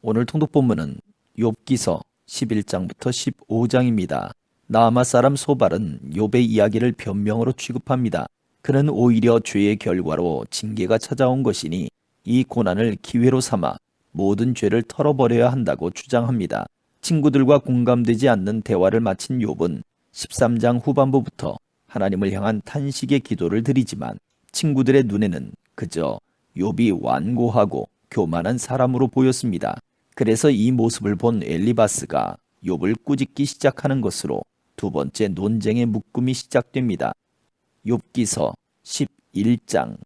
오늘 통독 본문은 욥기서 11장부터 15장입니다. 나아마 사람 소발은 욥의 이야기를 변명으로 취급합니다. 그는 오히려 죄의 결과로 징계가 찾아온 것이니 이 고난을 기회로 삼아 모든 죄를 털어버려야 한다고 주장합니다. 친구들과 공감되지 않는 대화를 마친 욥은 13장 후반부부터 하나님을 향한 탄식의 기도를 드리지만 친구들의 눈에는 그저 욥이 완고하고 교만한 사람으로 보였습니다. 그래서 이 모습을 본 엘리바스가 욥을 꾸짖기 시작하는 것으로 두 번째 논쟁의 묶음이 시작됩니다. 욥기서 11장.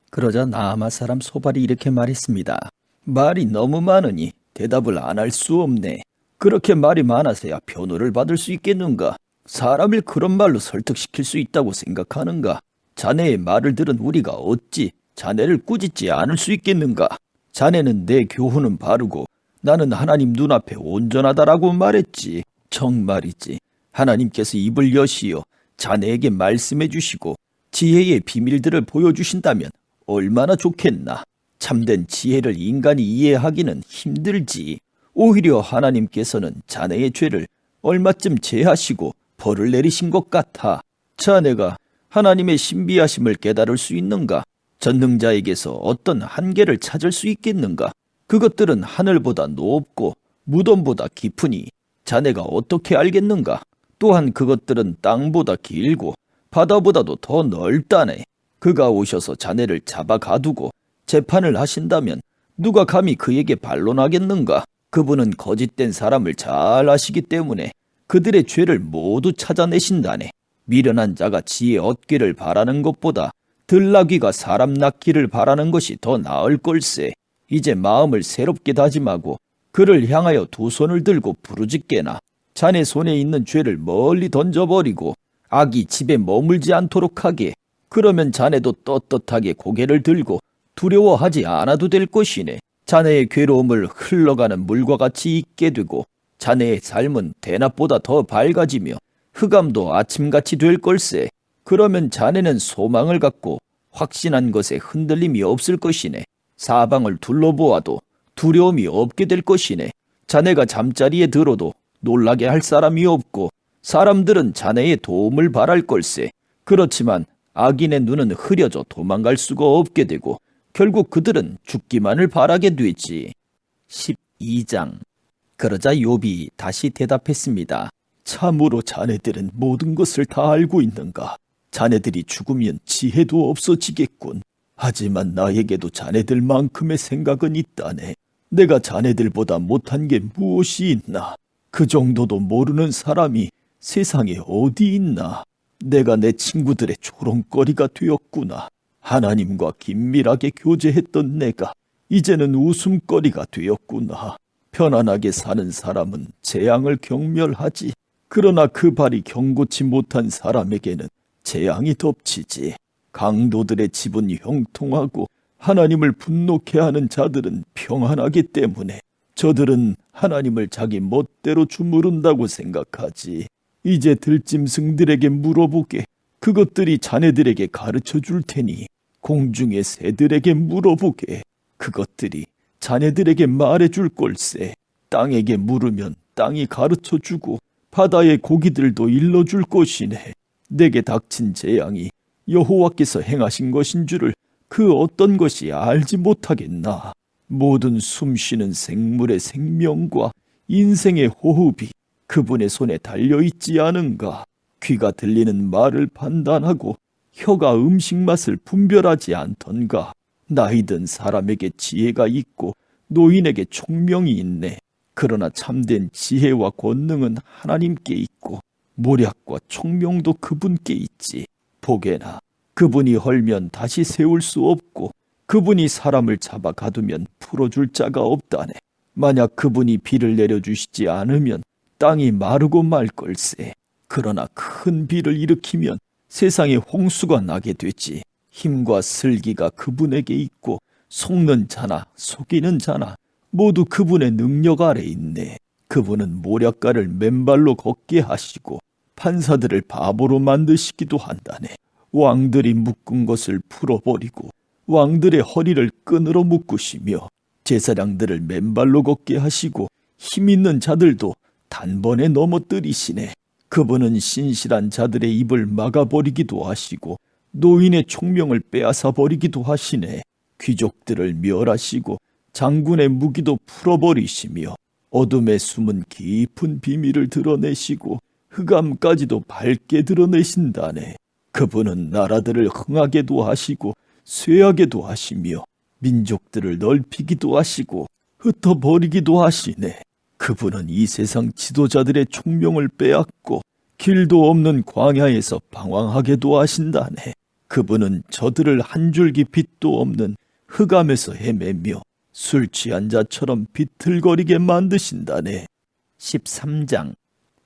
그러자 나아마 사람 소발이 이렇게 말했습니다. 말이 너무 많으니 대답을 안 할 수 없네. 그렇게 말이 많아서야 변호를 받을 수 있겠는가? 사람을 그런 말로 설득시킬 수 있다고 생각하는가? 자네의 말을 들은 우리가 어찌 자네를 꾸짖지 않을 수 있겠는가? 자네는 내 교훈은 바르고 나는 하나님 눈앞에 온전하다라고 말했지. 정말이지. 하나님께서 입을 여시어 자네에게 말씀해 주시고 지혜의 비밀들을 보여주신다면 얼마나 좋겠나. 참된 지혜를 인간이 이해하기는 힘들지. 오히려 하나님께서는 자네의 죄를 얼마쯤 제하시고 벌을 내리신 것 같아. 자네가 하나님의 신비하심을 깨달을 수 있는가? 전능자에게서 어떤 한계를 찾을 수 있겠는가? 그것들은 하늘보다 높고 무덤보다 깊으니 자네가 어떻게 알겠는가? 또한 그것들은 땅보다 길고 바다보다도 더 넓다네. 그가 오셔서 자네를 잡아 가두고 재판을 하신다면 누가 감히 그에게 반론하겠는가? 그분은 거짓된 사람을 잘 아시기 때문에 그들의 죄를 모두 찾아내신다네. 미련한 자가 지혜 얻기를 바라는 것보다 들나귀가 사람 낳기를 바라는 것이 더 나을 걸세. 이제 마음을 새롭게 다짐하고 그를 향하여 두 손을 들고 부르짖게나. 자네 손에 있는 죄를 멀리 던져버리고 악이 집에 머물지 않도록 하게. 그러면 자네도 떳떳하게 고개를 들고 두려워하지 않아도 될 것이네. 자네의 괴로움을 흘러가는 물과 같이 잊게 되고 자네의 삶은 대낮보다 더 밝아지며 흑암도 아침같이 될 걸세. 그러면 자네는 소망을 갖고 확신한 것에 흔들림이 없을 것이네. 사방을 둘러보아도 두려움이 없게 될 것이네. 자네가 잠자리에 들어도 놀라게 할 사람이 없고 사람들은 자네의 도움을 바랄 걸세. 그렇지만 악인의 눈은 흐려져 도망갈 수가 없게 되고 결국 그들은 죽기만을 바라게 되지. 12장. 그러자 욥이 다시 대답했습니다. 참으로 자네들은 모든 것을 다 알고 있는가? 자네들이 죽으면 지혜도 없어지겠군. 하지만 나에게도 자네들만큼의 생각은 있다네. 내가 자네들보다 못한 게 무엇이 있나? 그 정도도 모르는 사람이 세상에 어디 있나? 내가 내 친구들의 조롱거리가 되었구나. 하나님과 긴밀하게 교제했던 내가 이제는 웃음거리가 되었구나. 편안하게 사는 사람은 재앙을 경멸하지. 그러나 그 발이 경고치 못한 사람에게는 재앙이 덮치지. 강도들의 집은 형통하고 하나님을 분노케 하는 자들은 평안하기 때문에 저들은 하나님을 자기 멋대로 주무른다고 생각하지. 이제 들짐승들에게 물어보게. 그것들이 자네들에게 가르쳐 줄 테니 공중의 새들에게 물어보게. 그것들이 자네들에게 말해 줄 걸세. 땅에게 물으면 땅이 가르쳐 주고 바다의 고기들도 일러줄 것이네. 내게 닥친 재앙이 여호와께서 행하신 것인 줄을 그 어떤 것이 알지 못하겠나. 모든 숨쉬는 생물의 생명과 인생의 호흡이 그분의 손에 달려있지 않은가. 귀가 들리는 말을 판단하고 혀가 음식 맛을 분별하지 않던가. 나이든 사람에게 지혜가 있고 노인에게 총명이 있네. 그러나 참된 지혜와 권능은 하나님께 있고 모략과 총명도 그분께 있지. 보게나 그분이 헐면 다시 세울 수 없고 그분이 사람을 잡아 가두면 풀어줄 자가 없다네. 만약 그분이 비를 내려주시지 않으면 땅이 마르고 말 걸세. 그러나 큰 비를 일으키면 세상에 홍수가 나게 되지. 힘과 슬기가 그분에게 있고 속는 자나 속이는 자나 모두 그분의 능력 아래 있네. 그분은 모략가를 맨발로 걷게 하시고 판사들을 바보로 만드시기도 한다네. 왕들이 묶은 것을 풀어버리고 왕들의 허리를 끈으로 묶으시며 제사장들을 맨발로 걷게 하시고 힘 있는 자들도 단번에 넘어뜨리시네. 그분은 신실한 자들의 입을 막아버리기도 하시고 노인의 총명을 빼앗아 버리기도 하시네. 귀족들을 멸하시고 장군의 무기도 풀어버리시며 어둠에 숨은 깊은 비밀을 드러내시고 흑암까지도 밝게 드러내신다네. 그분은 나라들을 흥하게도 하시고 쇠하게도 하시며 민족들을 넓히기도 하시고 흩어버리기도 하시네. 그분은 이 세상 지도자들의 총명을 빼앗고 길도 없는 광야에서 방황하게도 하신다네. 그분은 저들을 한 줄기 빛도 없는 흑암에서 헤매며 술 취한 자처럼 비틀거리게 만드신다네. 13장.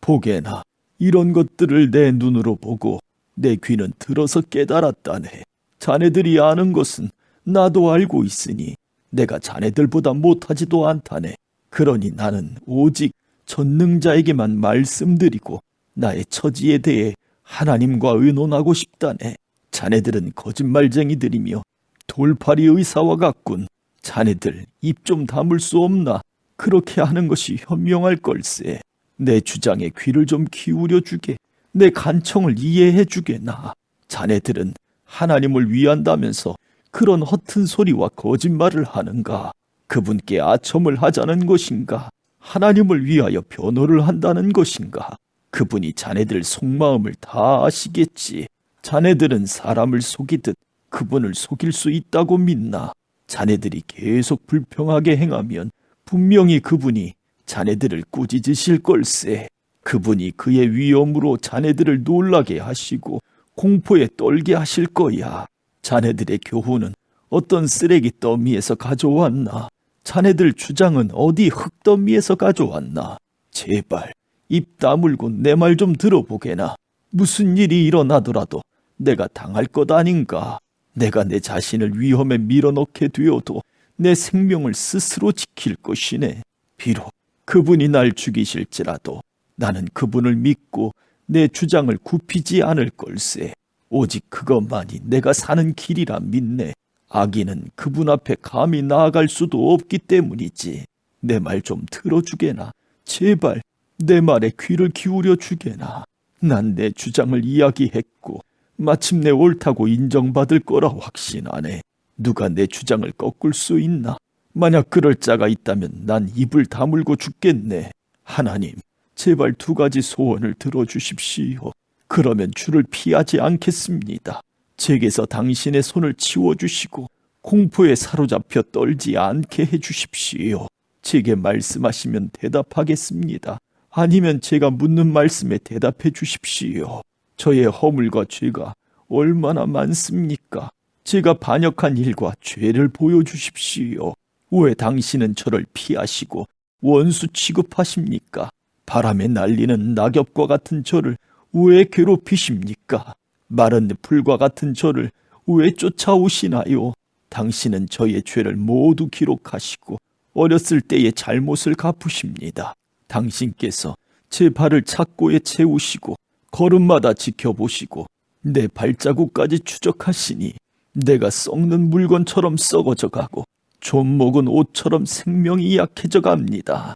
보게나 이런 것들을 내 눈으로 보고 내 귀는 들어서 깨달았다네. 자네들이 아는 것은 나도 알고 있으니 내가 자네들보다 못하지도 않다네. 그러니 나는 오직 전능자에게만 말씀드리고 나의 처지에 대해 하나님과 의논하고 싶다네. 자네들은 거짓말쟁이들이며 돌팔이 의사와 같군. 자네들 입 좀 다물 수 없나? 그렇게 하는 것이 현명할 걸세. 내 주장에 귀를 좀 기울여 주게. 내 간청을 이해해 주게나. 자네들은 하나님을 위한다면서 그런 허튼 소리와 거짓말을 하는가? 그분께 아첨을 하자는 것인가? 하나님을 위하여 변호를 한다는 것인가? 그분이 자네들 속마음을 다 아시겠지. 자네들은 사람을 속이듯 그분을 속일 수 있다고 믿나? 자네들이 계속 불평하게 행하면 분명히 그분이 자네들을 꾸짖으실 걸세. 그분이 그의 위엄으로 자네들을 놀라게 하시고 공포에 떨게 하실 거야. 자네들의 교훈은 어떤 쓰레기 더미에서 가져왔나? 자네들 주장은 어디 흙더미에서 가져왔나? 제발 입 다물고 내 말 좀 들어보게나. 무슨 일이 일어나더라도 내가 당할 것 아닌가? 내가 내 자신을 위험에 밀어넣게 되어도 내 생명을 스스로 지킬 것이네. 비록 그분이 날 죽이실지라도 나는 그분을 믿고 내 주장을 굽히지 않을 걸세. 오직 그것만이 내가 사는 길이라 믿네. 악인은 그분 앞에 감히 나아갈 수도 없기 때문이지. 내 말 좀 들어주게나. 제발 내 말에 귀를 기울여 주게나. 난 내 주장을 이야기했고 마침내 옳다고 인정받을 거라 확신하네. 누가 내 주장을 꺾을 수 있나? 만약 그럴 자가 있다면 난 입을 다물고 죽겠네. 하나님, 제발 2가지 소원을 들어주십시오. 그러면 주를 피하지 않겠습니다. 제게서 당신의 손을 치워주시고 공포에 사로잡혀 떨지 않게 해주십시오. 제게 말씀하시면 대답하겠습니다. 아니면 제가 묻는 말씀에 대답해 주십시오. 저의 허물과 죄가 얼마나 많습니까? 제가 반역한 일과 죄를 보여주십시오. 왜 당신은 저를 피하시고 원수 취급하십니까? 바람에 날리는 낙엽과 같은 저를 왜 괴롭히십니까? 마른 풀과 같은 저를 왜 쫓아오시나요? 당신은 저의 죄를 모두 기록하시고 어렸을 때의 잘못을 갚으십니다. 당신께서 제 발을 착고에 채우시고 걸음마다 지켜보시고 내 발자국까지 추적하시니 내가 썩는 물건처럼 썩어져 가고 좀 먹은 옷처럼 생명이 약해져 갑니다.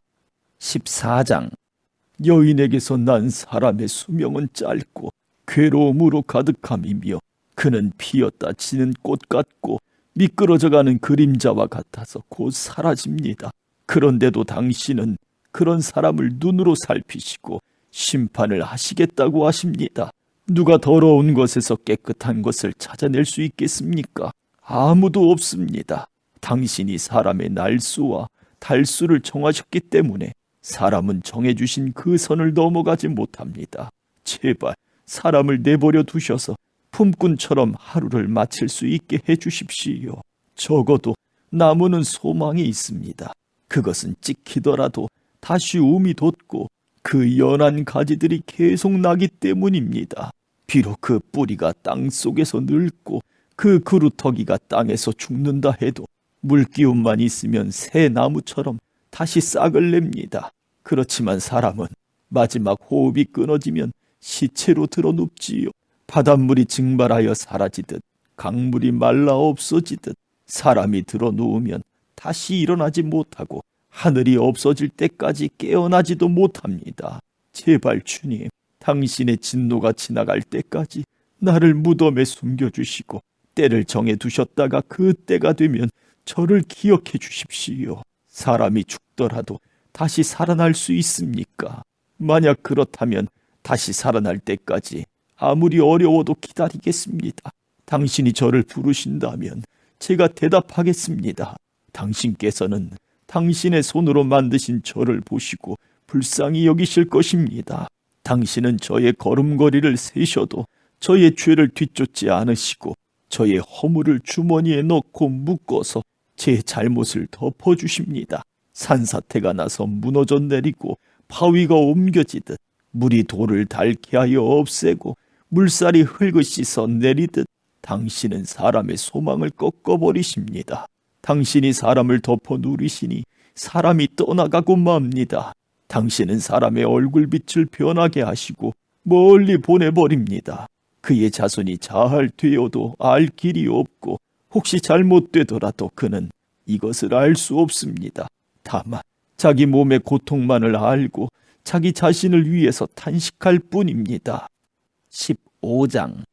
14장. 여인에게서 난 사람의 수명은 짧고 괴로움으로 가득함이며 그는 피었다 지는 꽃 같고 미끄러져가는 그림자와 같아서 곧 사라집니다. 그런데도 당신은 그런 사람을 눈으로 살피시고 심판을 하시겠다고 하십니다. 누가 더러운 것에서 깨끗한 것을 찾아낼 수 있겠습니까? 아무도 없습니다. 당신이 사람의 날수와 달수를 정하셨기 때문에 사람은 정해주신 그 선을 넘어가지 못합니다. 제발 사람을 내버려 두셔서 품꾼처럼 하루를 마칠 수 있게 해주십시오. 적어도 나무는 소망이 있습니다. 그것은 찍히더라도 다시 움이 돋고 그 연한 가지들이 계속 나기 때문입니다. 비록 그 뿌리가 땅 속에서 늙고 그 그루터기가 땅에서 죽는다 해도 물기운만 있으면 새 나무처럼 다시 싹을 냅니다. 그렇지만 사람은 마지막 호흡이 끊어지면 시체로 드러눕지요. 바닷물이 증발하여 사라지듯 강물이 말라 없어지듯 사람이 드러누우면 다시 일어나지 못하고 하늘이 없어질 때까지 깨어나지도 못합니다. 제발 주님, 당신의 진노가 지나갈 때까지 나를 무덤에 숨겨주시고 때를 정해두셨다가 그 때가 되면 저를 기억해 주십시오. 사람이 죽더라도 다시 살아날 수 있습니까? 만약 그렇다면 다시 살아날 때까지 아무리 어려워도 기다리겠습니다. 당신이 저를 부르신다면 제가 대답하겠습니다. 당신께서는 당신의 손으로 만드신 저를 보시고 불쌍히 여기실 것입니다. 당신은 저의 걸음걸이를 세셔도 저의 죄를 뒤쫓지 않으시고 저의 허물을 주머니에 넣고 묶어서 제 잘못을 덮어주십니다. 산사태가 나서 무너져 내리고 바위가 옮겨지듯 물이 돌을 닳게 하여 없애고 물살이 흙을 씻어 내리듯 당신은 사람의 소망을 꺾어버리십니다. 당신이 사람을 덮어 누리시니 사람이 떠나가고 맙니다. 당신은 사람의 얼굴빛을 변하게 하시고 멀리 보내버립니다. 그의 자손이 잘 되어도 알 길이 없고 혹시 잘못되더라도 그는 이것을 알 수 없습니다. 다만 자기 몸의 고통만을 알고 자기 자신을 위해서 탄식할 뿐입니다. 15장.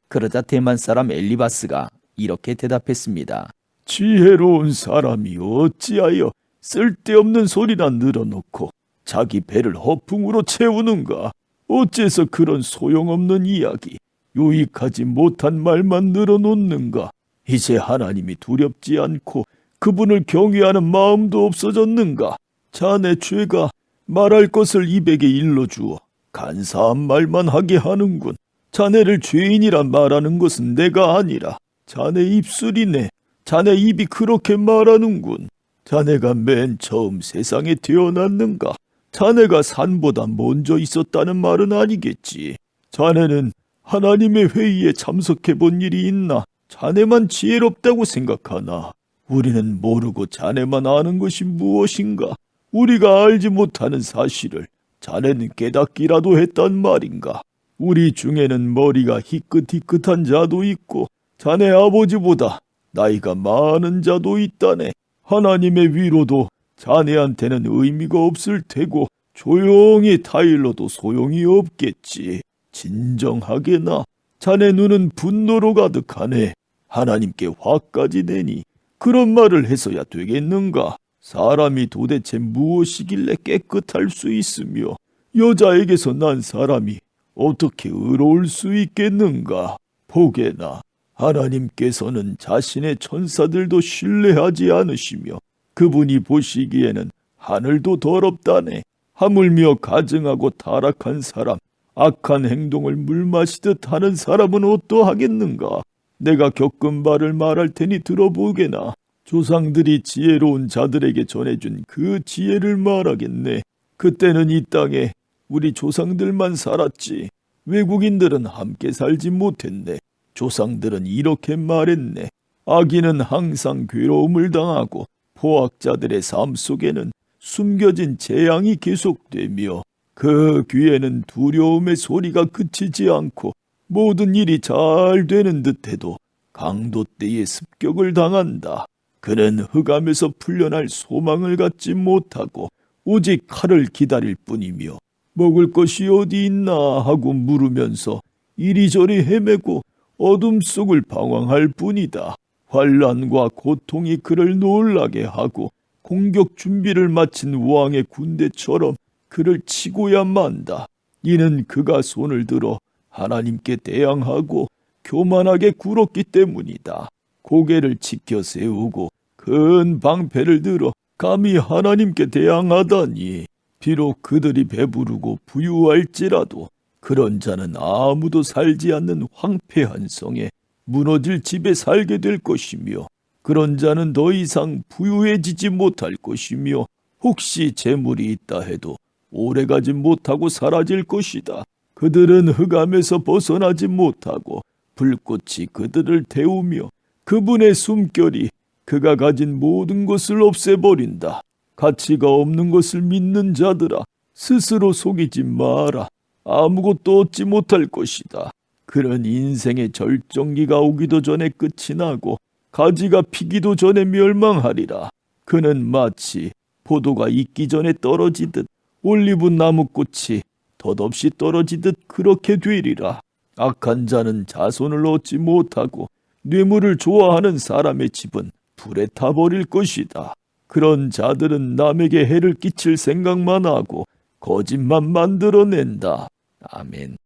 그러자 대만 사람 엘리바스가 이렇게 대답했습니다. 지혜로운 사람이 어찌하여 쓸데없는 소리나 늘어놓고 자기 배를 허풍으로 채우는가? 어째서 그런 소용없는 이야기, 유익하지 못한 말만 늘어놓는가? 이제 하나님이 두렵지 않고 그분을 경외하는 마음도 없어졌는가? 자네 죄가 말할 것을 입에게 일러주어 간사한 말만 하게 하는군. 자네를 죄인이라 말하는 것은 내가 아니라 자네 입술이네. 자네 입이 그렇게 말하는군. 자네가 맨 처음 세상에 태어났는가? 자네가 산보다 먼저 있었다는 말은 아니겠지. 자네는 하나님의 회의에 참석해 본 일이 있나? 자네만 지혜롭다고 생각하나? 우리는 모르고 자네만 아는 것이 무엇인가? 우리가 알지 못하는 사실을 자네는 깨닫기라도 했단 말인가? 우리 중에는 머리가 희끗희끗한 자도 있고 자네 아버지보다 나이가 많은 자도 있다네. 하나님의 위로도 자네한테는 의미가 없을 테고 조용히 타일러도 소용이 없겠지. 진정하게나 자네 눈은 분노로 가득하네. 하나님께 화까지 내니 그런 말을 해서야 되겠는가? 사람이 도대체 무엇이길래 깨끗할 수 있으며 여자에게서 난 사람이 어떻게 의로울 수 있겠는가? 보게나 하나님께서는 자신의 천사들도 신뢰하지 않으시며 그분이 보시기에는 하늘도 더럽다네. 하물며 가증하고 타락한 사람, 악한 행동을 물 마시듯 하는 사람은 어떠하겠는가? 내가 겪은 바를 말할 테니 들어보게나. 조상들이 지혜로운 자들에게 전해준 그 지혜를 말하겠네. 그때는 이 땅에 우리 조상들만 살았지. 외국인들은 함께 살지 못했네. 조상들은 이렇게 말했네. 악인은 항상 괴로움을 당하고 포악자들의 삶 속에는 숨겨진 재앙이 계속되며 그 귀에는 두려움의 소리가 그치지 않고 모든 일이 잘 되는 듯해도 강도 때에 습격을 당한다. 그는 흑암에서 풀려날 소망을 갖지 못하고 오직 칼을 기다릴 뿐이며 먹을 것이 어디 있나 하고 물으면서 이리저리 헤매고 어둠 속을 방황할 뿐이다. 환난과 고통이 그를 놀라게 하고 공격 준비를 마친 왕의 군대처럼 그를 치고야 만다. 이는 그가 손을 들어 하나님께 대항하고 교만하게 굴었기 때문이다. 고개를 지켜 세우고 큰 방패를 들어 감히 하나님께 대항하다니. 비록 그들이 배부르고 부유할지라도 그런 자는 아무도 살지 않는 황폐한 성에 무너질 집에 살게 될 것이며 그런 자는 더 이상 부유해지지 못할 것이며 혹시 재물이 있다 해도 오래가지 못하고 사라질 것이다. 그들은 흑암에서 벗어나지 못하고 불꽃이 그들을 태우며 그분의 숨결이 그가 가진 모든 것을 없애버린다. 가치가 없는 것을 믿는 자들아, 스스로 속이지 마라. 아무것도 얻지 못할 것이다. 그런 인생의 절정기가 오기도 전에 끝이 나고 가지가 피기도 전에 멸망하리라. 그는 마치 포도가 익기 전에 떨어지듯 올리브 나무꽃이 덧없이 떨어지듯 그렇게 되리라. 악한 자는 자손을 얻지 못하고 뇌물을 좋아하는 사람의 집은 불에 타버릴 것이다. 그런 자들은 남에게 해를 끼칠 생각만 하고 거짓만 만들어낸다. 아멘.